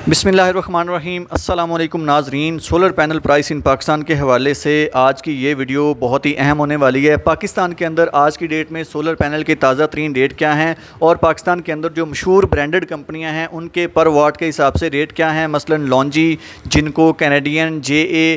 बिस्मिल्लाहिर्रहमानिर्रहीम अस्सलामुअलैकुम नाजरीन। Solar panel price in Pakistan के हवाले से आज की ये वीडियो बहुत ही अहम होने वाली है। पाकिस्तान के अंदर आज की डेट में सोलर पैनल के ताज़ा तरीन रेट क्या हैं और पाकिस्तान के अंदर जो मशहूर ब्रांडेड कंपनियां हैं उनके पर वाट के हिसाब से रेट क्या हैं। मसलन लॉन्जी, जिनको, Canadian, JA,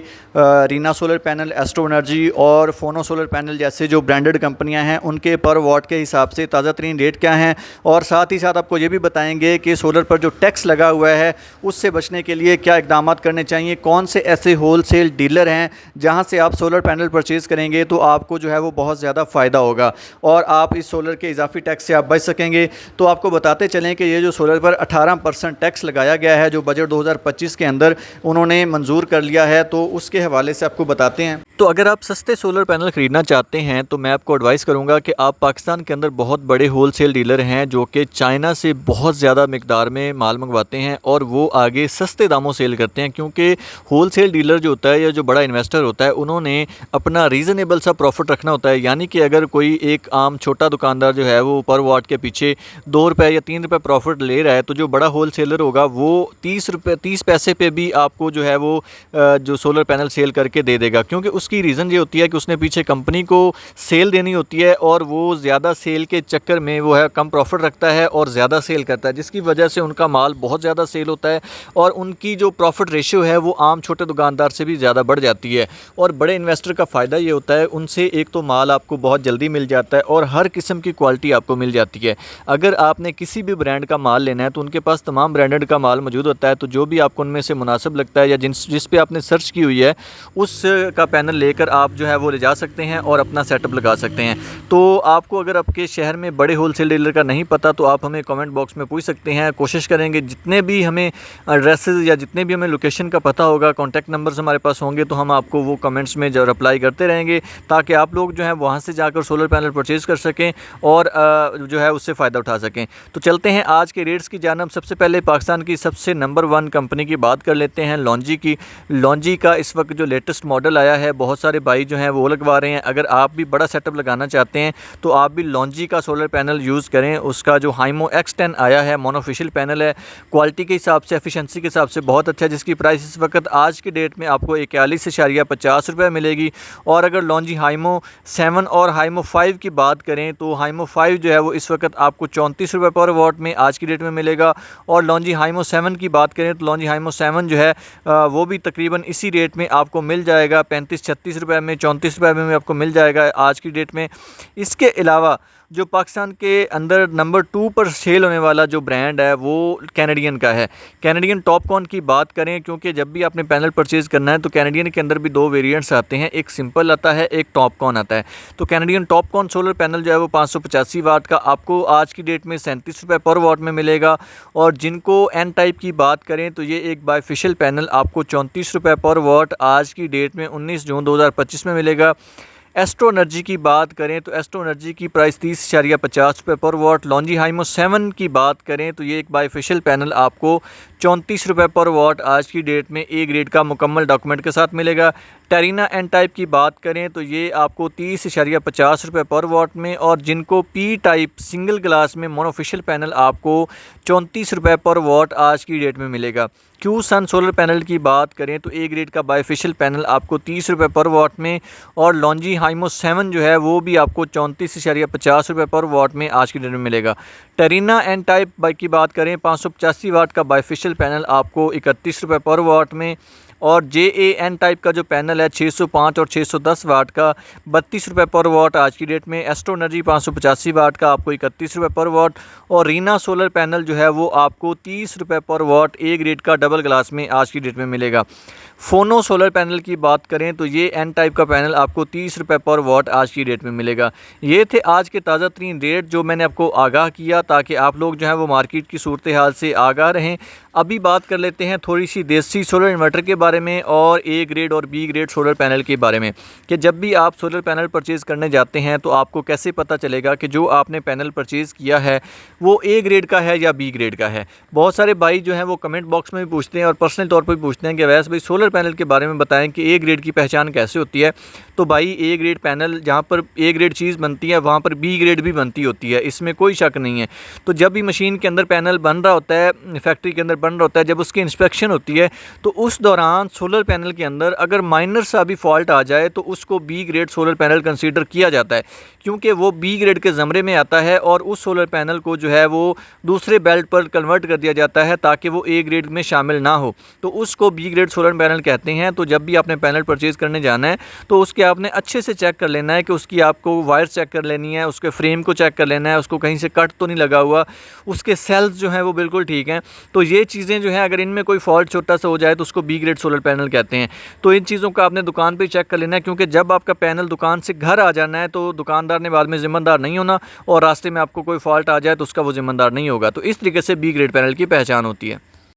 Reena solar panel, astro energy और फोनो सोलर पैनल जैसे जो ब्रांडेड कंपनियां हैं उनके पर वाट के हिसाब से ताज़ा तरीन रेट क्या हैं। और साथ ही साथ आपको ये भी बताएंगे कि सोलर पर जो टैक्स लगा हुआ है उससे बचने के लिए क्या इकदाम करने चाहिए, कौन से ऐसे होलसेल डीलर हैं जहां से आप सोलर पैनल परचेज़ करेंगे तो आपको जो है वो बहुत ज़्यादा फ़ायदा होगा और आप इस सोलर के इजाफी टैक्स से आप बच सकेंगे। तो आपको बताते चलें कि ये जो सोलर पर 18% टैक्स लगाया गया है जो बजट 2025 के अंदर उन्होंने मंजूर कर लिया है, तो उसके हवाले से आपको बताते हैं। तो अगर आप सस्ते सोलर पैनल ख़रीदना चाहते हैं तो मैं आपको एडवाइस करूंगा कि आप पाकिस्तान के अंदर बहुत बड़े होलसेल डीलर हैं जो कि चाइना से बहुत ज़्यादा मिकदार में माल मंगवाते हैं और वो आगे सस्ते दामों सेल करते हैं, क्योंकि होलसेल डीलर जो होता है या जो बड़ा इन्वेस्टर होता है उन्होंने अपना रीज़नेबल सा प्रॉफिट रखना होता है। यानी कि अगर कोई एक आम छोटा दुकानदार जो है वो पर वाट के पीछे 2 रुपये या 3 रुपये प्रॉफिट ले रहा है, तो जो बड़ा होलसेलर होगा वो 30 पैसे पे भी आपको जो है वो जो सोलर पैनल सेल करके दे देगा, क्योंकि उसकी रीज़न ये होती है कि उसने पीछे कंपनी को सेल देनी होती है और वो ज़्यादा सेल के चक्कर में वो है कम प्रॉफिट रखता है और ज़्यादा सेल करता है, जिसकी वजह से उनका माल बहुत ज़्यादा सेल होता है और उनकी जो प्रॉफिट रेशियो है वो आम छोटे दुकानदार से भी ज़्यादा बढ़ जाती है। और बड़े इन्वेस्टर का फ़ायदा ये होता है उनसे एक तो माल आपको बहुत जल्दी मिल जाता है और हर किस्म की क्वालिटी आपको मिल जाती है। अगर आपने किसी भी ब्रांड का माल लेना है तो उनके पास तमाम ब्रांडेड का माल मौजूद होता है, तो जो भी आपको उनमें से मुनासिब लगता है या जिस पे आपने सर्च की हुई है उस का पैनल लेकर आप जो है वो ले जा सकते हैं और अपना सेटअप लगा सकते हैं। तो आपको अगर आपके शहर में बड़े होलसेल डीलर का नहीं पता तो आप हमें कमेंट बॉक्स में पूछ सकते हैं। कोशिश करेंगे जितने भी हमें एड्रेसेस या जितने भी हमें लोकेशन का पता होगा, कॉन्टैक्ट नंबर्स हमारे पास होंगे तो हम आपको वो कमेंट्स में जो रिप्लाई करते रहेंगे ताकि आप लोग जो है वहाँ से जाकर सोलर पैनल परचेज़ कर सकें और जो है उससे फ़ायदा उठा सकें। तो चलते हैं आज के रेट्स की जानब। सबसे पहले पाकिस्तान की सबसे नंबर 1 कंपनी की बात कर लेते हैं, लॉन्जी की। लॉन्जी का इस वक्त जो लेटेस्ट मॉडल आया है बहुत सारे भाई जो हैं वो लगवा रहे हैं। अगर आप भी बड़ा सेटअप लगाना चाहते हैं तो आप भी लॉन्जी का सोलर पैनल यूज़ करें। उसका जो हाइमो X10 आया है मोनोफिशियल पैनल है, क्वालिटी के हिसाब से, एफिशिएंसी के हिसाब से बहुत अच्छा है, जिसकी प्राइस इस वक्त आज की डेट में आपको 41.50 रुपये मिलेगी। और अगर लॉन्जी हाइमो 7 और हाइमो 5 की बात करें तो हाइमो 5 जो है वो इस वक्त आपको 34 रुपये पर वाट में आज की डेट में मिलेगा। और लॉन्जी हाइमो 7 की बात करें तो लॉन्जी हाइमो 7 जो है वो भी तकरीबन इसी रेट में आपको मिल जाएगा, 35-36 रुपये में, 34 रुपये में आपको मिल जाएगा आज की डेट में। इसके अलावा जो पाकिस्तान के अंदर नंबर 2 पर सेल होने वाला जो ब्रांड है वो कैनेडियन का है। कैनेडियन टॉपकॉन की बात करें, क्योंकि जब भी आपने पैनल परचेज़ करना है तो कैनेडियन के अंदर भी 2 वेरिएंट्स आते हैं, एक सिंपल आता है, एक टॉपकॉन आता है। तो कैनेडियन टॉपकॉन सोलर पैनल जो है वो 585 वाट का आपको आज की डेट में 37 रुपये पर वाट में मिलेगा। और जिनको एन टाइप की बात करें तो ये एक बायफिशियल पैनल आपको 34 रुपये पर वाट आज की डेट में 19 जून 2025 में मिलेगा। एस्ट्रो एनर्जी की बात करें तो एस्ट्रो एनर्जी की प्राइस 30.50 रुपये पर वाट। लॉन्जी हाइमो 7 की बात करें तो ये एक बायफिशियल पैनल आपको 34 रुपये पर वाट आज की डेट में ए ग्रेड का मुकम्मल डॉक्यूमेंट के साथ मिलेगा। टेरिना एन टाइप की बात करें तो ये आपको 30.50 रुपये पर वाट में। और जिनको पी टाइप सिंगल ग्लास में मोनोफिशियल पैनल आपको 34 रुपये पर वाट आज की डेट में मिलेगा। क्यू सन सोलर पैनल की बात करें तो ए ग्रेड का बायफिशियल पैनल आपको 30 रुपये पर वाट में। और लॉन्जी हाइमो 7 जो है वो भी आपको 34.50 रुपये पर वाट में आज की डेट में मिलेगा। टेरिना एन टाइप की बात करें 585 वाट का बायफिशियल पैनल आपको 31 रुपये पर वाट में। और JAN टाइप का जो पैनल है 605 और 610 वाट का 32 रुपये पर वाट आज की डेट में। एस्ट्रो एनर्जी 585 वाट का आपको 31 रुपये पर वाट। और रीना सोलर पैनल जो है वो आपको 30 रुपये पर वाट ए ग्रेड का डबल ग्लास में आज की डेट में मिलेगा। फोनो सोलर पैनल की बात करें तो ये एन टाइप का पैनल आपको 30 रुपये पर वाट आज की डेट में मिलेगा। ये थे आज के ताज़ा तरीन रेट जो मैंने आपको आगाह किया ताकि आप लोग जो है वो मार्केट की सूरत हाल से आगाह रहें। अभी बात कर लेते हैं थोड़ी सी देसी सोलर इन्वर्टर के बारे में और ए ग्रेड और B grade grade solar panel के बारे में कि जब भी आप सोलर पैनल परचेज़ करने जाते हैं तो आपको कैसे पता चलेगा कि जो आपने पैनल परचेज़ किया है वो ए ग्रेड का है या बी ग्रेड का है। बहुत सारे भाई जो हैं वो कमेंट बॉक्स में भी पूछते हैं और पर्सनल तौर पर भी पूछते हैं कि वैसे भाई सोलर पैनल के बारे में बताएं कि ए ग्रेड की पहचान कैसे होती है। तो भाई ए ग्रेड पैनल, जहाँ पर ए ग्रेड चीज़ बनती है वहाँ पर बी ग्रेड भी बनती होती है, इसमें कोई शक नहीं है। तो जब भी मशीन के अंदर पैनल बन रहा होता है, फैक्ट्री के अंदर बन रहा होता है, जब उसकी इंस्पेक्शन होती है तो उस दौरान सोलर पैनल के अंदर अगर माइनर सा भी फॉल्ट आ जाए तो उसको B grade solar panel consider किया जाता है, क्योंकि वो बी ग्रेड के ज़मरे में आता है और उस सोलर पैनल को जो है वो दूसरे बेल्ट पर कन्वर्ट कर दिया जाता है ताकि वो ए ग्रेड में शामिल ना हो। तो उसको बी ग्रेड सोलर पैनल कहते हैं। तो जब भी आपने पैनल परचेज़ करने जाना है तो उसके आपने अच्छे से चेक कर लेना है कि उसकी आपको वायर चेक कर लेनी है, उसके फ्रेम को चेक कर लेना है, उसको कहीं से कट तो नहीं लगा हुआ, उसके सेल्स जो हैं वो बिल्कुल ठीक हैं। तो ये चीज़ें जो हैं अगर इनमें कोई फॉल्ट छोटा सा हो जाए तो उसको बी ग्रेड सोलर पैनल कहते हैं। तो इन चीज़ों का आपने दुकान पे चेक कर लेना है, क्योंकि जब आपका पैनल दुकान से घर आ जाना है तो दुकानदार ने बाद में ज़िम्मेदार नहीं होना और रास्ते में आपको कोई फॉल्ट आ जाए तो उसका वो ज़िम्मेदार नहीं होगा। तो इस तरीके से बी ग्रेड पैनल की पहचान होती है।